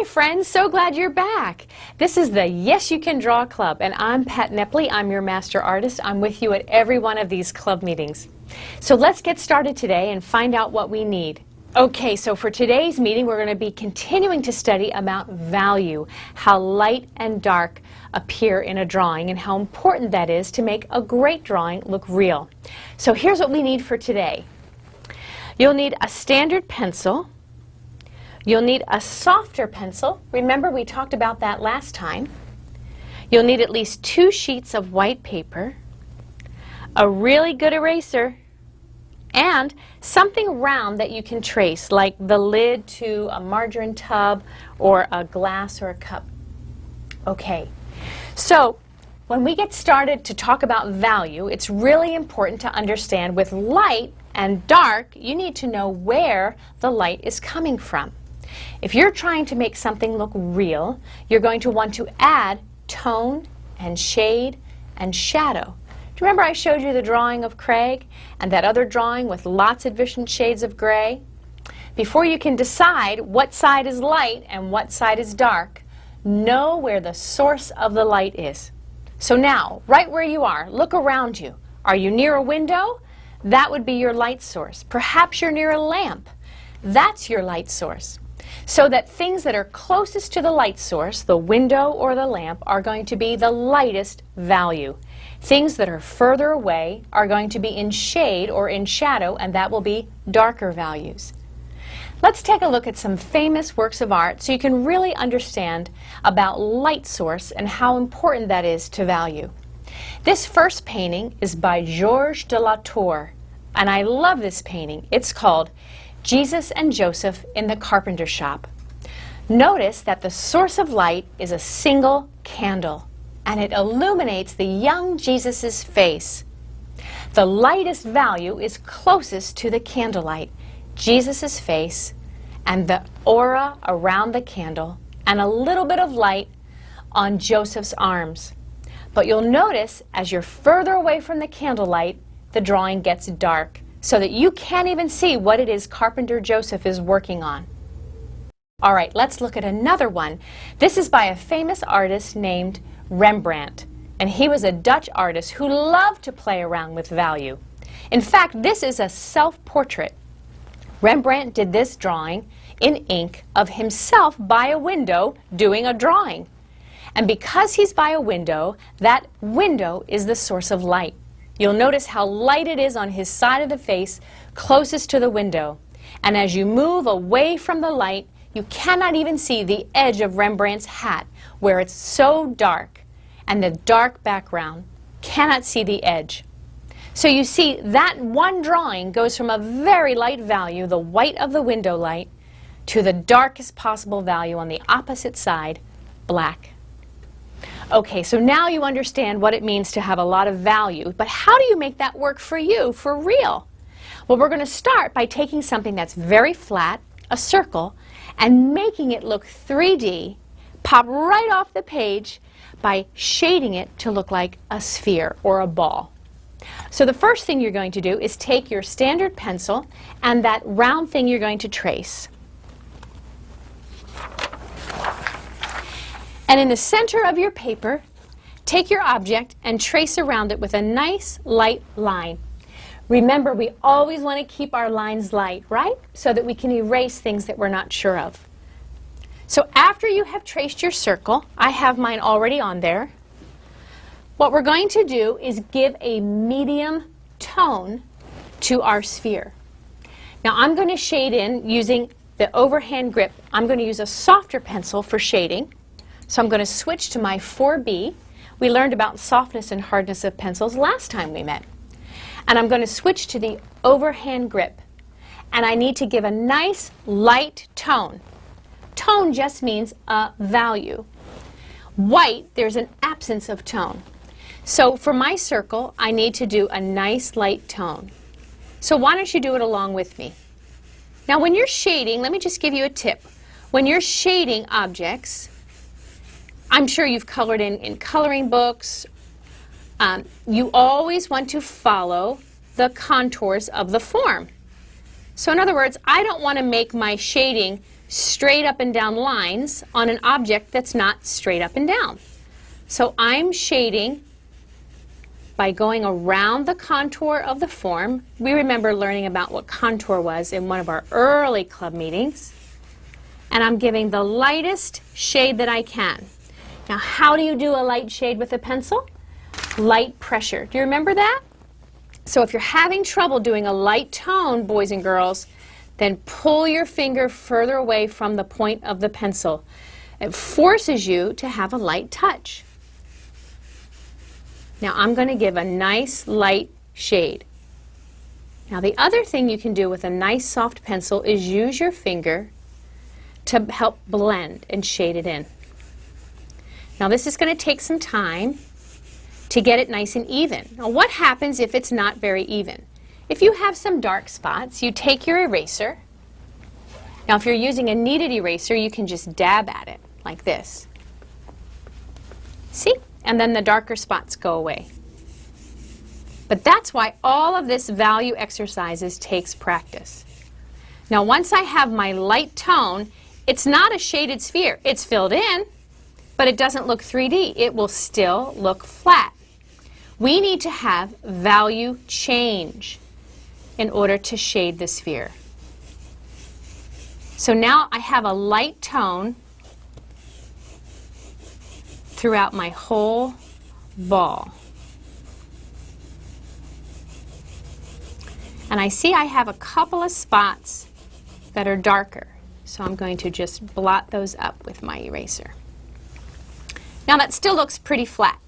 Hi friends, so glad you're back. This is the Yes You Can Draw Club, and I'm Pat Nepley. I'm your master artist. I'm with you at every one of these club meetings. So let's get started today and find out what we need. Okay, so for today's meeting we're going to be continuing to study about value, how light and dark appear in a drawing and how important that is to make a great drawing look real. So here's what we need for today. You'll need a standard pencil. You'll need a softer pencil. Remember, we talked about that last time. You'll need at least 2 sheets of white paper, a really good eraser, and something round that you can trace, like the lid to a margarine tub or a glass or a cup. Okay, so when we get started to talk about value, it's really important to understand with light and dark, you need to know where the light is coming from. If you're trying to make something look real, you're going to want to add tone and shade and shadow. Do you remember I showed you the drawing of Craig and that other drawing with lots of different shades of gray? Before you can decide what side is light and what side is dark, know where the source of the light is. So now, right where you are, look around you. Are you near a window? That would be your light source. Perhaps you're near a lamp. That's your light source. So that things that are closest to the light source, the window or the lamp, are going to be the lightest value. Things that are further away are going to be in shade or in shadow, and that will be darker values. Let's take a look at some famous works of art so you can really understand about light source and how important that is to value. This first painting is by Georges de la Tour, and I love this painting. It's called Jesus and Joseph in the Carpenter Shop. Notice that the source of light is a single candle, and it illuminates the young Jesus' face. The lightest value is closest to the candlelight, Jesus' face, and the aura around the candle, and a little bit of light on Joseph's arms. But you'll notice as you're further away from the candlelight, the drawing gets dark, so that you can't even see what it is Carpenter Joseph is working on. All right, let's look at another one. This is by a famous artist named Rembrandt, and he was a Dutch artist who loved to play around with value. In fact, this is a self-portrait. Rembrandt did this drawing in ink of himself by a window doing a drawing. And because he's by a window, that window is the source of light. You'll notice how light it is on his side of the face closest to the window. And as you move away from the light, you cannot even see the edge of Rembrandt's hat where it's so dark, and the dark background cannot see the edge. So you see that one drawing goes from a very light value, the white of the window light, to the darkest possible value on the opposite side, black. Okay, so now you understand what it means to have a lot of value, but how do you make that work for you, for real? Well, we're going to start by taking something that's very flat, a circle, and making it look 3D, pop right off the page by shading it to look like a sphere or a ball. So the first thing you're going to do is take your standard pencil and that round thing you're going to trace. And in the center of your paper, take your object and trace around it with a nice light line. Remember, we always want to keep our lines light, right? So that we can erase things that we're not sure of. So after you have traced your circle, I have mine already on there, what we're going to do is give a medium tone to our sphere. Now I'm going to shade in using the overhand grip. I'm going to use a softer pencil for shading. So I'm going to switch to my 4B. We learned about softness and hardness of pencils last time we met. And I'm going to switch to the overhand grip. And I need to give a nice light tone. Tone just means a value. White, there's an absence of tone. So for my circle, I need to do a nice light tone. So why don't you do it along with me? Now when you're shading, let me just give you a tip. When you're shading objects, I'm sure you've colored in coloring books. You always want to follow the contours of the form. So in other words, I don't want to make my shading straight up and down lines on an object that's not straight up and down. So I'm shading by going around the contour of the form. We remember learning about what contour was in one of our early club meetings. And I'm giving the lightest shade that I can. Now, how do you do a light shade with a pencil? Light pressure. Do you remember that? So if you're having trouble doing a light tone, boys and girls, then pull your finger further away from the point of the pencil. It forces you to have a light touch. Now I'm going to give a nice light shade. Now the other thing you can do with a nice soft pencil is use your finger to help blend and shade it in. Now this is going to take some time to get it nice and even. Now what happens if it's not very even? If you have some dark spots, you take your eraser. Now if you're using a kneaded eraser, you can just dab at it like this. See? And then the darker spots go away. But that's why all of this value exercises takes practice. Now once I have my light tone, it's not a shaded sphere. It's filled in, but it doesn't look 3D. It will still look flat. We need to have value change in order to shade the sphere. So now I have a light tone throughout my whole ball. And I see I have a couple of spots that are darker, so I'm going to just blot those up with my eraser. Now that still looks pretty flat.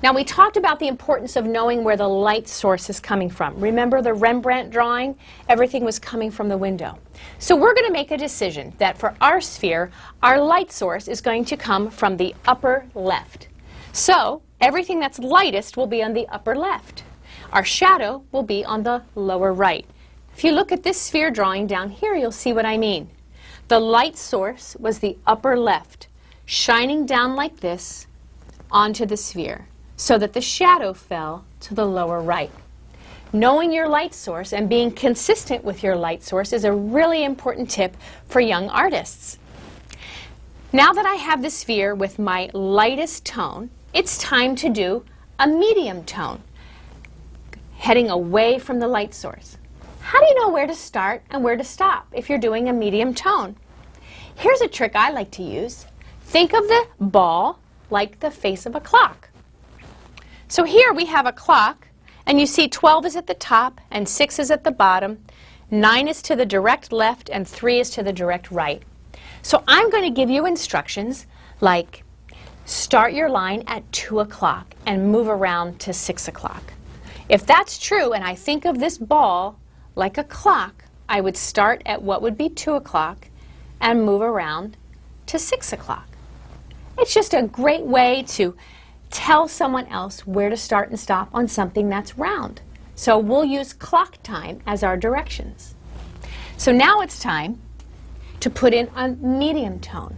Now we talked about the importance of knowing where the light source is coming from. Remember the Rembrandt drawing? Everything was coming from the window. So we're going to make a decision that for our sphere, our light source is going to come from the upper left. So everything that's lightest will be on the upper left. Our shadow will be on the lower right. If you look at this sphere drawing down here, you'll see what I mean. The light source was the upper left, shining down like this onto the sphere, so that the shadow fell to the lower right. Knowing your light source and being consistent with your light source is a really important tip for young artists. Now that I have the sphere with my lightest tone, it's time to do a medium tone, heading away from the light source. How do you know where to start and where to stop if you're doing a medium tone? Here's a trick I like to use. Think of the ball like the face of a clock. So here we have a clock, and you see 12 is at the top, and 6 is at the bottom, 9 is to the direct left, and 3 is to the direct right. So I'm going to give you instructions like start your line at 2 o'clock and move around to 6 o'clock. If that's true, and I think of this ball like a clock, I would start at what would be 2 o'clock and move around to 6 o'clock. It's just a great way to tell someone else where to start and stop on something that's round. So we'll use clock time as our directions. So now it's time to put in a medium tone.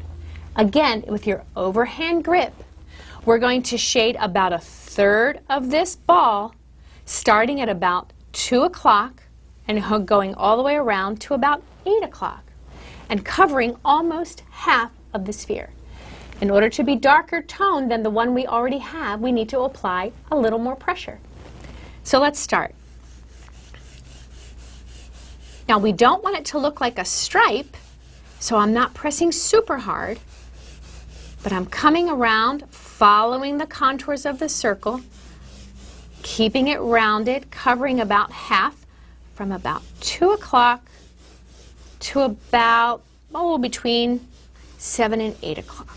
Again, with your overhand grip, we're going to shade about 1/3 of this ball, starting at about 2 o'clock and going all the way around to about 8 o'clock, and covering almost half of the sphere. In order to be darker toned than the one we already have, we need to apply a little more pressure. So let's start. Now we don't want it to look like a stripe, so I'm not pressing super hard, but I'm coming around, following the contours of the circle, keeping it rounded, covering about half from about 2 o'clock to about, between 7 and 8 o'clock.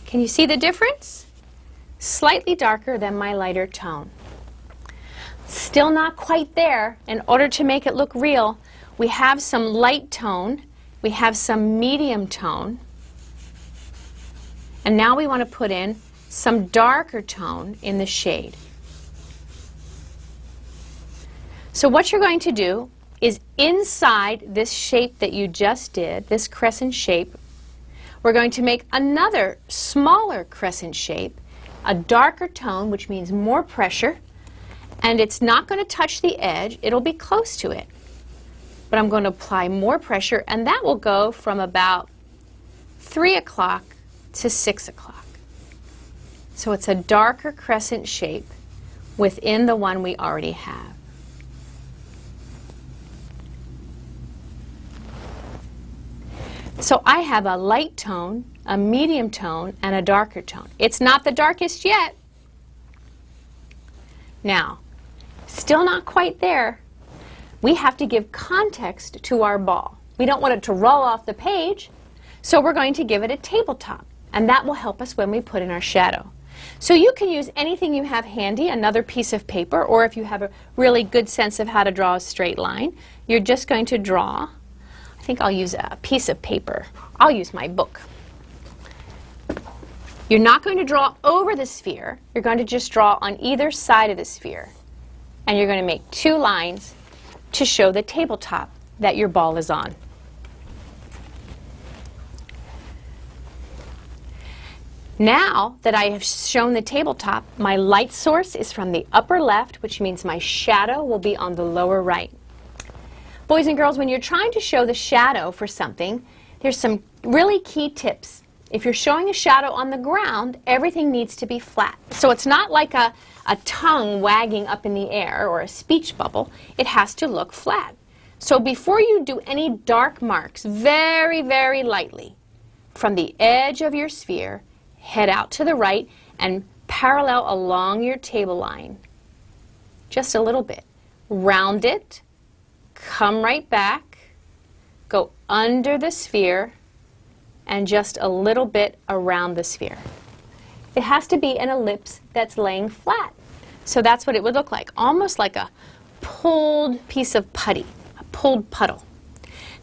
Can you see the difference? Slightly darker than my lighter tone. Still not quite there. In order to make it look real, we have some light tone, we have some medium tone, and now we want to put in some darker tone in the shade. So what you're going to do is inside this shape that you just did, this crescent shape, we're going to make another smaller crescent shape, a darker tone, which means more pressure, and it's not going to touch the edge, it'll be close to it. but I'm going to apply more pressure, and that will go from about 3 o'clock to 6 o'clock. So it's a darker crescent shape within the one we already have. So I have a light tone, a medium tone, and a darker tone. It's not the darkest yet. Now, still not quite there. We have to give context to our ball. We don't want it to roll off the page, so we're going to give it a tabletop, and that will help us when we put in our shadow. So you can use anything you have handy, another piece of paper, or if you have a really good sense of how to draw a straight line, you're just going to draw. I think I'll use a piece of paper. I'll use my book. You're not going to draw over the sphere. You're going to just draw on either side of the sphere. And you're going to make 2 lines to show the tabletop that your ball is on. Now that I have shown the tabletop, my light source is from the upper left, which means my shadow will be on the lower right. Boys and girls, when you're trying to show the shadow for something, there's some really key tips. If you're showing a shadow on the ground, everything needs to be flat. So it's not like a tongue wagging up in the air or a speech bubble. It has to look flat. So before you do any dark marks, very, very lightly, from the edge of your sphere, head out to the right and parallel along your table line. Just a little bit. Round it, come right back, go under the sphere, and just a little bit around the sphere. It has to be an ellipse that's laying flat. So that's what it would look like, almost like a pulled piece of putty, a pulled puddle.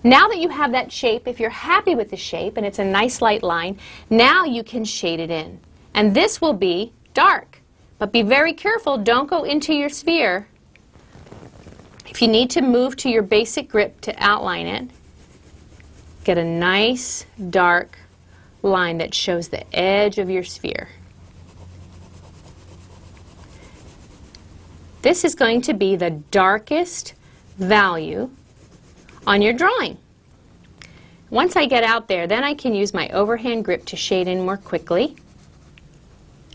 Now that you have that shape, if you're happy with the shape and it's a nice light line, now you can shade it in. And this will be dark. But be very careful, don't go into your sphere. If you need to move to your basic grip to outline it, get a nice dark line that shows the edge of your sphere. This is going to be the darkest value on your drawing. Once I get out there, then I can use my overhand grip to shade in more quickly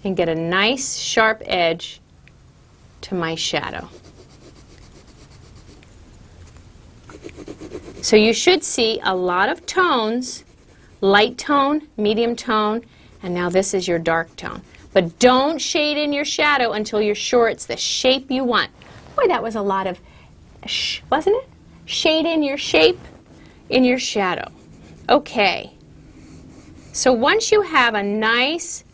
and get a nice sharp edge to my shadow. So you should see a lot of tones, light tone, medium tone, and now this is your dark tone. But don't shade in your shadow until you're sure it's the shape you want. Boy, that was a lot of wasn't it? Shade in your shape, in your shadow. Okay. So once you have a nice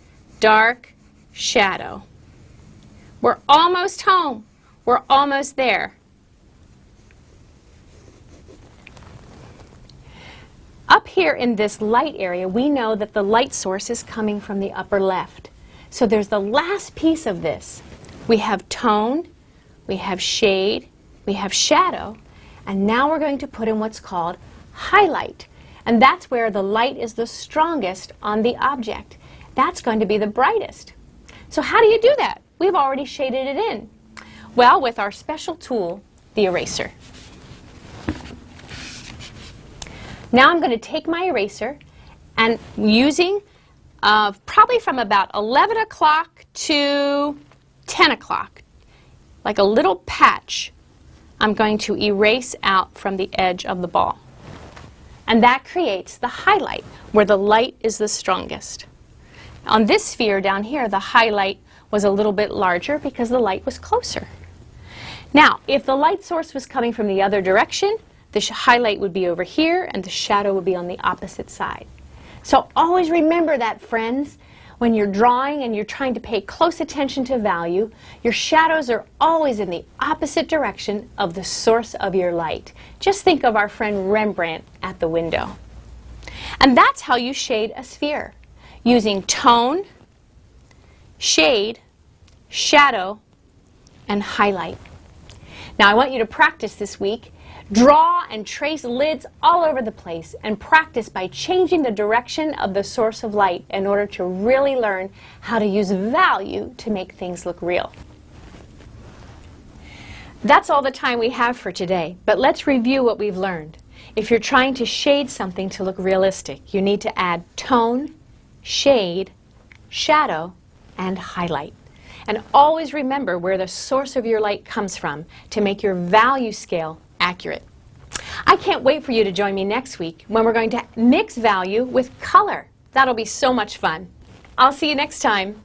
dark shadow, we're almost home. We're almost there. Up here in this light area, we know that the light source is coming from the upper left. So there's the last piece of this. We have tone, we have shade, we have shadow, and now we're going to put in what's called highlight. And that's where the light is the strongest on the object. That's going to be the brightest. So how do you do that? We've already shaded it in. Well, with our special tool, the eraser. Now I'm going to take my eraser and using probably from about 11 o'clock to 10 o'clock, like a little patch, I'm going to erase out from the edge of the ball. And that creates the highlight, where the light is the strongest. On this sphere down here, the highlight was a little bit larger because the light was closer. Now, if the light source was coming from the other direction, the highlight would be over here and the shadow would be on the opposite side. So always remember that, friends. When you're drawing and you're trying to pay close attention to value, your shadows are always in the opposite direction of the source of your light. Just think of our friend Rembrandt at the window. And that's how you shade a sphere, using tone, shade, shadow, and highlight. Now I want you to practice this week. Draw and trace lids all over the place and practice by changing the direction of the source of light in order to really learn how to use value to make things look real. That's all the time we have for today, but let's review what we've learned. If you're trying to shade something to look realistic, you need to add tone, shade, shadow, and highlight. And always remember where the source of your light comes from to make your value scale accurate. I can't wait for you to join me next week when we're going to mix value with color. That'll be so much fun. I'll see you next time.